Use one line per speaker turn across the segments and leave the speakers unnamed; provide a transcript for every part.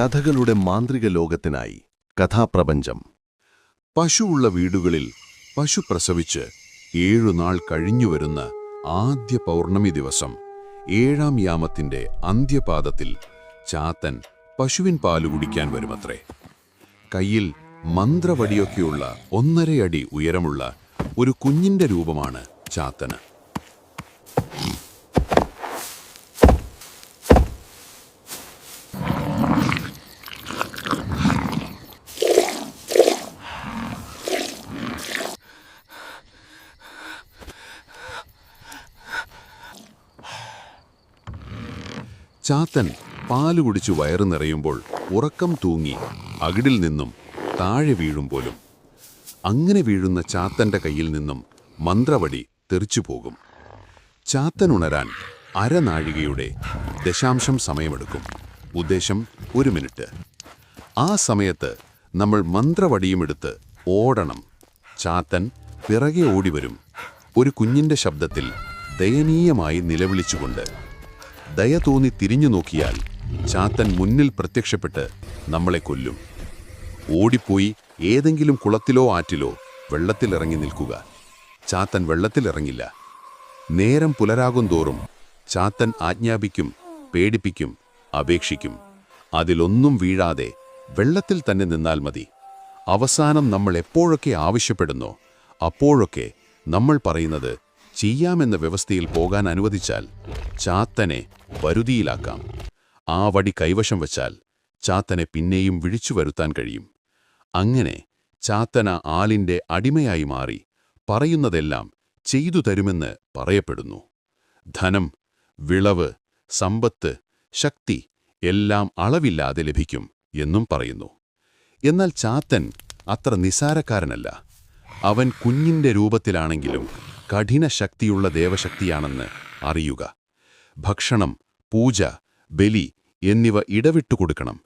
കഥകളുടെ മാന്ത്രിക ലോകത്തിനായി കഥാപ്രപഞ്ചം. പശുവുള്ള വീടുകളിൽ പശു പ്രസവിച്ച് 7 നാൾ കഴിഞ്ഞുവരുന്ന ആദ്യ പൗർണമി ദിവസം 7-ാം യാമത്തിന്റെ അന്ത്യപാദത്തിൽ ചാത്തൻ പശുവിൻ പാല് കുടിക്കാൻ വരുമത്രേ. കയ്യിൽ മന്ത്രവടിയൊക്കെയുള്ള 1.5 അടി ഉയരമുള്ള ഒരു കുഞ്ഞിന്റെ രൂപമാണ് ചാത്തന്. ചാത്തൻ പാല് കുടിച്ചു വയറ് നിറയുമ്പോൾ ഉറക്കം തൂങ്ങി അകിടിൽ നിന്നും താഴെ വീഴും പോലും. അങ്ങനെ വീഴുന്ന ചാത്തന്റെ കയ്യിൽ നിന്നും മന്ത്രവടി തെറിച്ചുപോകും. ചാത്തൻ ഉണരാൻ അരനാഴികയുടെ ദശാംശം സമയമെടുക്കും. ഉദ്ദേശം 1 മിനിറ്റ്. ആ സമയത്ത് നമ്മൾ മന്ത്രവടിയുമെടുത്ത് ഓടണം. ചാത്തൻ പിറകെ ഓടിവരും, ഒരു കുഞ്ഞിന്റെ ശബ്ദത്തിൽ ദയനീയമായി നിലവിളിച്ചുകൊണ്ട്. ദയ തോന്നി തിരിഞ്ഞു നോക്കിയാൽ ചാത്തൻ മുന്നിൽ പ്രത്യക്ഷപ്പെട്ട് നമ്മളെ കൊല്ലും. ഓടിപ്പോയി ഏതെങ്കിലും കുളത്തിലോ ആറ്റിലോ വെള്ളത്തിലിറങ്ങി നിൽക്കുക. ചാത്തൻ വെള്ളത്തിലിറങ്ങില്ല. നേരം പുലരാകും തോറും ചാത്തൻ ആജ്ഞാപിക്കും, പേടിപ്പിക്കും, അപേക്ഷിക്കും. അതിലൊന്നും വീഴാതെ വെള്ളത്തിൽ തന്നെ നിന്നാൽ മതി. അവസാനം നമ്മൾ എപ്പോഴൊക്കെ ആവശ്യപ്പെടുന്നോ അപ്പോഴൊക്കെ നമ്മൾ പറയുന്നത് ചെയ്യാമെന്ന വ്യവസ്ഥയിൽ പോകാൻ അനുവദിച്ചാൽ ചാത്തനെ വരുതിയിലാക്കാം. ആ വടി കൈവശം വച്ചാൽ ചാത്തനെ പിന്നെയും വിളിച്ചു വരുത്താൻ കഴിയും. അങ്ങനെ ചാത്തന ആളിന്റെ അടിമയായി മാറി പറയുന്നതെല്ലാം ചെയ്തു തരുമെന്ന് പറയപ്പെടുന്നു. ധനം, വിളവ്, സമ്പത്ത്, ശക്തി എല്ലാം അളവില്ലാതെ ലഭിക്കും എന്നും പറയുന്നു. എന്നാൽ ചാത്തൻ അത്ര നിസാരക്കാരനല്ല. അവൻ കുഞ്ഞിന്റെ രൂപത്തിലാണെങ്കിലും കഠിന ശക്തിയുള്ള ദേവശക്തിയാണെന്ന് അറിയുക. ഭക്ഷണം, പൂജ, ബലി എന്നിവ ഇടവിട്ടു കൊടുക്കണം.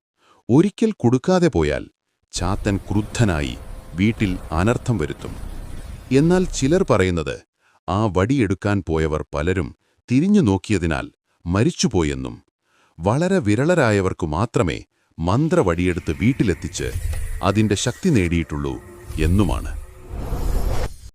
ഒരിക്കൽ കൊടുക്കാതെ പോയാൽ ചാത്തൻ ക്രുദ്ധനായി വീട്ടിൽ അനർത്ഥം വരുത്തും. എന്നാൽ ചിലർ പറയുന്നത് ആ വടിയെടുക്കാൻ പോയവർ പലരും തിരിഞ്ഞു നോക്കിയതിനാൽ മരിച്ചുപോയെന്നും വളരെ വിരളരായവർക്കു മാത്രമേ മന്ത്രവടിയെടുത്ത് വീട്ടിലെത്തിച്ച് അതിന്റെ ശക്തി നേടിയിട്ടുള്ളൂ എന്നുമാണ്.